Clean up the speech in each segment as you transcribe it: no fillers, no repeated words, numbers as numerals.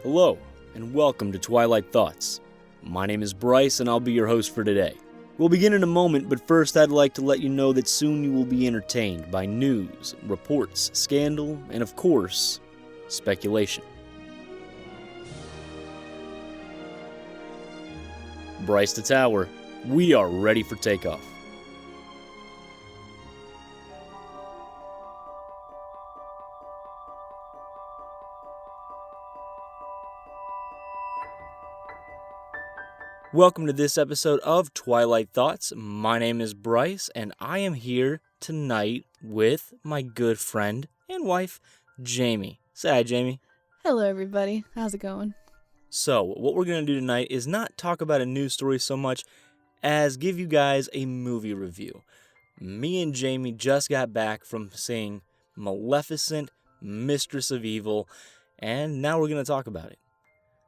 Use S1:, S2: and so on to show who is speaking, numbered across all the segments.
S1: Hello, and welcome to Twilight Thoughts. My name is Brice, and I'll be your host for today. We'll begin in a moment, but first I'd like to let you know that soon you will be entertained by news, reports, scandal, and of course, speculation. Brice to Tower, we are ready for takeoff. Welcome to this episode of Twilight Thoughts. My name is Brice, and I am here tonight with my good friend and wife, Jamie. Say hi, Jamie.
S2: Hello, everybody. How's it going?
S1: So, what we're going to do tonight is not talk about a news story so much as give you guys a movie review. Me and Jamie just got back from seeing Maleficent, Mistress of Evil, and now we're going to talk about it.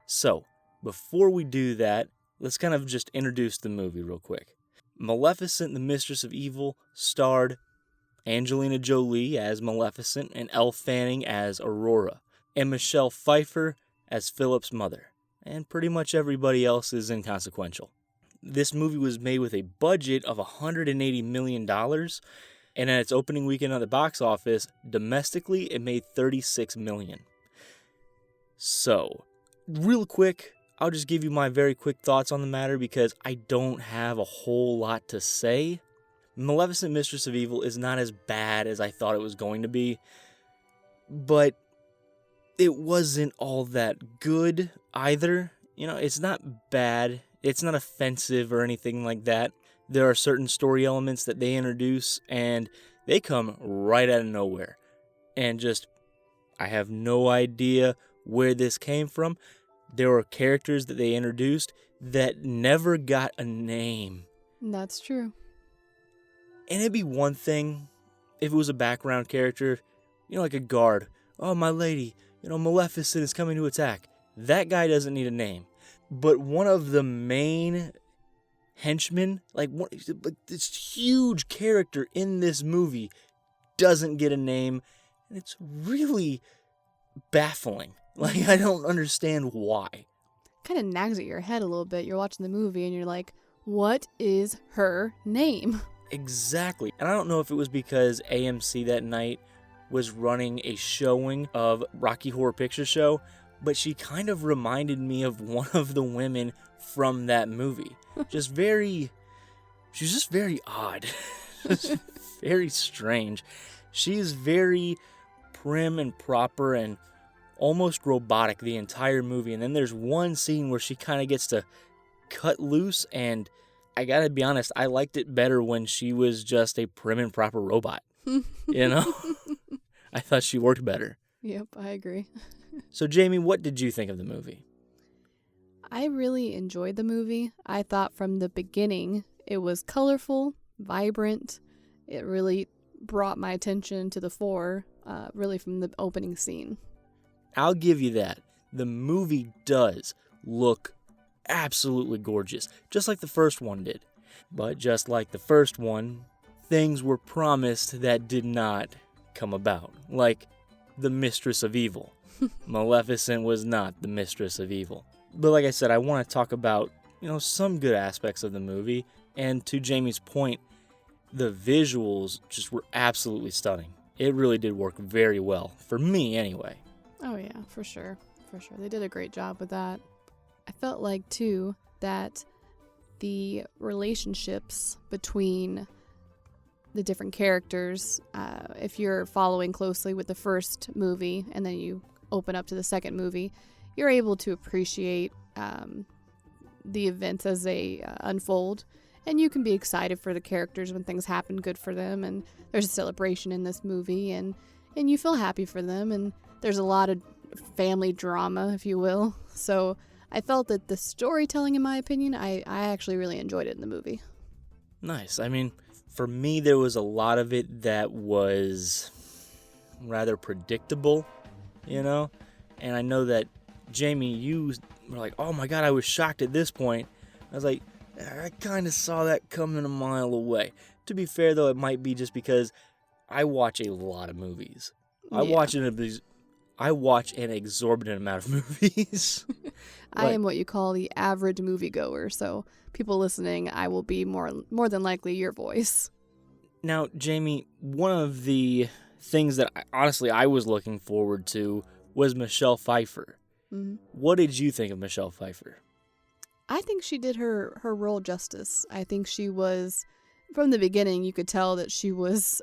S1: So, before we do that, let's kind of just introduce the movie real quick. Maleficent, the Mistress of Evil, starred Angelina Jolie as Maleficent and Elle Fanning as Aurora, and Michelle Pfeiffer as Philip's mother, and pretty much everybody else is inconsequential. This movie was made with a budget of $180 million, and at its opening weekend at the box office, domestically, it made $36 million. So, real quick, I'll just give you my very quick thoughts on the matter because I don't have a whole lot to say. Maleficent, Mistress of Evil is not as bad as I thought it was going to be, but it wasn't all that good either. You know, it's not bad, it's not offensive or anything like that. There are certain story elements that they introduce and they come right out of nowhere. And just, I have no idea where this came from. There were characters that they introduced that never got a name.
S2: That's true.
S1: And it'd be one thing if it was a background character, you know, like a guard. Oh, my lady, Maleficent is coming to attack. That guy doesn't need a name. But one of the main henchmen, like this huge character in this movie, doesn't get a name. And it's really baffling. Like, I don't understand why.
S2: Kind of nags at your head a little bit. You're watching the movie and you're like, what is her name?
S1: Exactly. And I don't know if it was because AMC that night was running a showing of Rocky Horror Picture Show, but she kind of reminded me of one of the women from that movie. She's just very odd. Just very strange. She's very prim and proper and almost robotic the entire movie, and then there's one scene where she kind of gets to cut loose, and I gotta be honest, I liked it better when she was just a prim and proper robot. I thought she worked better.
S2: Yep, I agree.
S1: So Jamie, what did you think of the movie?
S2: I really enjoyed the movie. I thought from the beginning it was colorful, vibrant. It really brought my attention to the fore, really from the opening scene.
S1: I'll give you that. The movie does look absolutely gorgeous, just like the first one did. But just like the first one, things were promised that did not come about, like the Mistress of Evil. Maleficent was not the Mistress of Evil. But like I said, I want to talk about, some good aspects of the movie, and to Jamie's point, the visuals just were absolutely stunning. It really did work very well, for me anyway.
S2: Oh yeah, for sure. They did a great job with that. I felt like, too, that the relationships between the different characters, if you're following closely with the first movie and then you open up to the second movie, you're able to appreciate the events as they unfold. And you can be excited for the characters when things happen good for them. And there's a celebration in this movie, and you feel happy for them. And there's a lot of family drama, if you will. So I felt that the storytelling, in my opinion, I actually really enjoyed it in the movie.
S1: Nice. I mean, for me, there was a lot of it that was rather predictable, And I know that, Jamie, you were like, oh my God, I was shocked at this point. I was like, I kind of saw that coming a mile away. To be fair, though, it might be just because I watch a lot of movies. I I watch an exorbitant amount of movies.
S2: I am what you call the average moviegoer, so people listening, I will be more than likely your voice.
S1: Now, Jamie, one of the things that honestly I was looking forward to was Michelle Pfeiffer.
S2: Mm-hmm.
S1: What did you think of Michelle Pfeiffer?
S2: I think she did her role justice. I think she was, from the beginning, you could tell that she was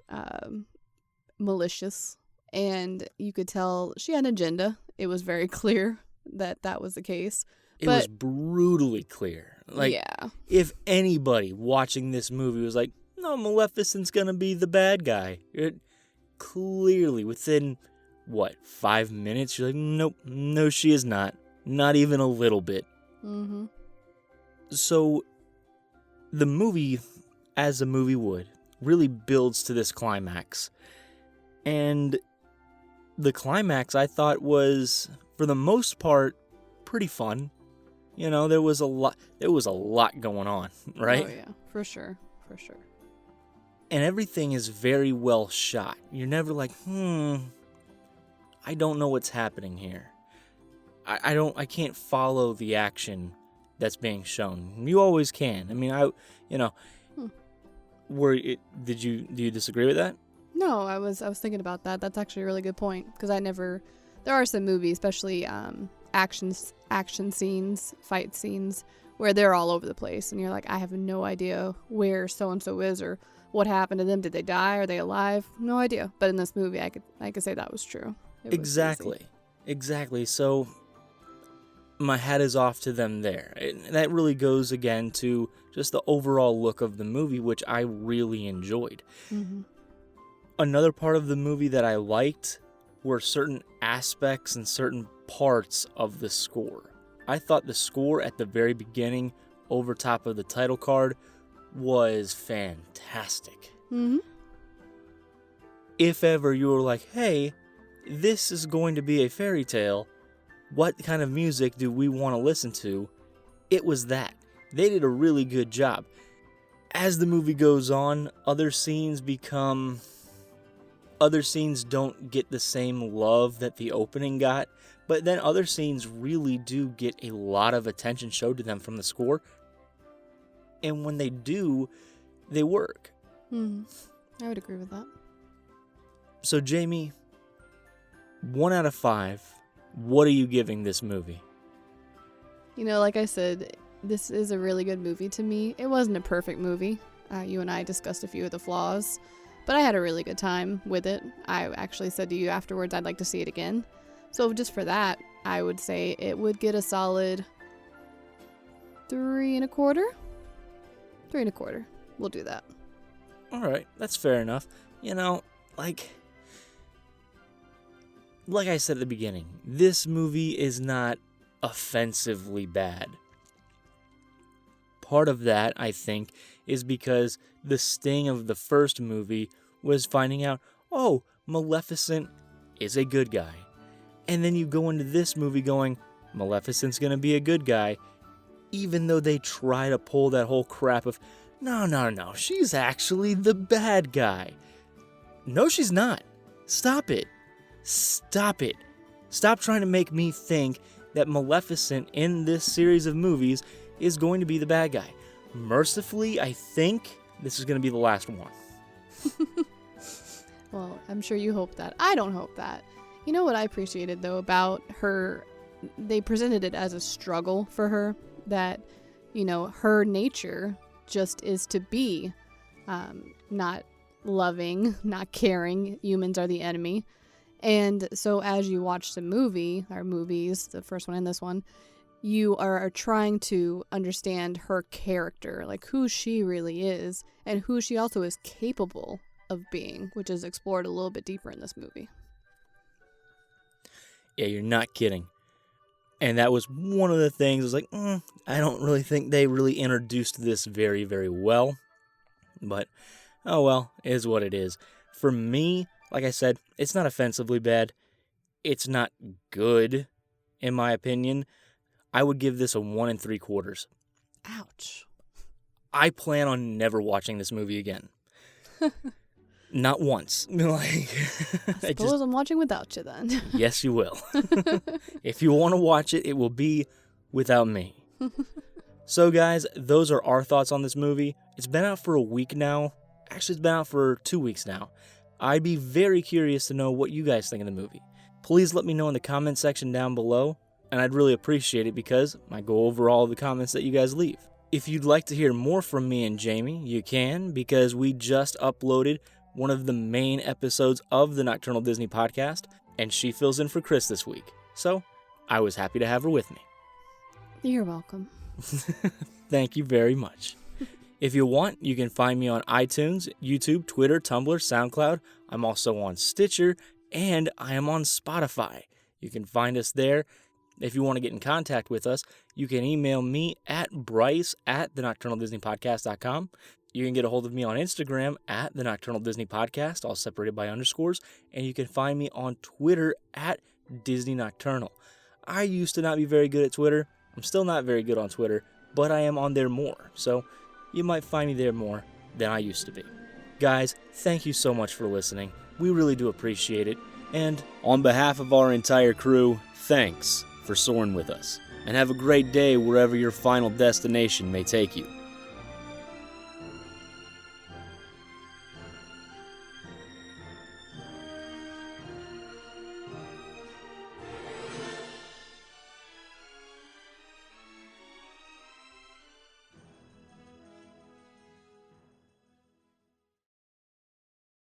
S2: malicious, and you could tell she had an agenda. It was very clear that was the case.
S1: It was brutally clear. Like,
S2: yeah.
S1: If anybody watching this movie was like, no, Maleficent's gonna be the bad guy, clearly within, 5 minutes, you're like, nope, no, she is not. Not even a little bit.
S2: Mm-hmm.
S1: So, the movie, as a movie would, really builds to this climax. And the climax, I thought, was, for the most part, pretty fun. You know, there was a lot going on, right?
S2: Oh, yeah, for sure.
S1: And everything is very well shot. You're never like, I don't know what's happening here. I can't follow the action that's being shown. You always can. I mean, do you disagree with that?
S2: No, I was thinking about that. That's actually a really good point, because there are some movies, especially action scenes, fight scenes, where they're all over the place, and you're like, I have no idea where so and so is or what happened to them. Did they die? Are they alive? No idea. But in this movie, I could say that was true.
S1: Exactly. So my hat is off to them there. That really goes again to just the overall look of the movie, which I really enjoyed.
S2: Mm-hmm.
S1: Another part of the movie that I liked were certain aspects and certain parts of the score. I thought the score at the very beginning, over top of the title card, was fantastic.
S2: Mm-hmm.
S1: If ever you were like, hey, this is going to be a fairy tale, what kind of music do we want to listen to? It was that. They did a really good job. As the movie goes on, other scenes don't get the same love that the opening got, but then other scenes really do get a lot of attention showed to them from the score. And when they do, they work.
S2: Mm-hmm. I would agree with that.
S1: So, Jamie, 1 out of 5, what are you giving this movie?
S2: You know, like I said, this is a really good movie to me. It wasn't a perfect movie. You and I discussed a few of the flaws, but I had a really good time with it. I actually said to you afterwards I'd like to see it again. So just for that, I would say it would get a solid 3.25. 3.25. We'll do that.
S1: All right, that's fair enough. You know, like I said at the beginning, this movie is not offensively bad. Part of that, I think, is because the sting of the first movie was finding out, oh, Maleficent is a good guy. And then you go into this movie going, Maleficent's going to be a good guy, even though they try to pull that whole crap of, no, she's actually the bad guy. No, she's not. Stop it. Stop trying to make me think that Maleficent in this series of movies is going to be the bad guy. Mercifully, I think this is going to be the last one.
S2: Well, I'm sure you hope that. I don't hope that. You know what I appreciated, though, about her? They presented it as a struggle for her, that, you know, her nature just is to be not loving, not caring. Humans are the enemy. And so as you watch the movies, the first one and this one, you are trying to understand her character, like who she really is and who she also is capable of being, which is explored a little bit deeper in this movie.
S1: Yeah, you're not kidding. And that was one of the things, I was like, I don't really think they really introduced this very, very well. But, oh well, it is what it is. For me, like I said, it's not offensively bad. It's not good, in my opinion. I would give this a 1 3/4.
S2: Ouch.
S1: I plan on never watching this movie again. Not once. Like,
S2: I suppose I'm watching without you then.
S1: Yes, you will. If you want to watch it, it will be without me. So guys, those are our thoughts on this movie. It's been out for a week now. Actually, it's been out for 2 weeks now. I'd be very curious to know what you guys think of the movie. Please let me know in the comment section down below, and I'd really appreciate it because I go over all the comments that you guys leave. If you'd like to hear more from me and Jamie, you can, because we just uploaded one of the main episodes of the Nocturnal Disney podcast, and she fills in for Chris this week. So, I was happy to have her with me.
S2: You're welcome.
S1: Thank you very much. If you want, you can find me on iTunes, YouTube, Twitter, Tumblr, SoundCloud. I'm also on Stitcher, and I am on Spotify. You can find us there. If you want to get in contact with us, you can email me at Brice@thenocturnaldisneypodcast.com. You can get a hold of me on Instagram at The Nocturnal Disney Podcast, all separated by underscores, and you can find me on Twitter at Disney Nocturnal. I used to not be very good at Twitter. I'm still not very good on Twitter, but I am on there more, so you might find me there more than I used to be. Guys, thank you so much for listening. We really do appreciate it, and on behalf of our entire crew, thanks for soaring with us, and have a great day wherever your final destination may take you.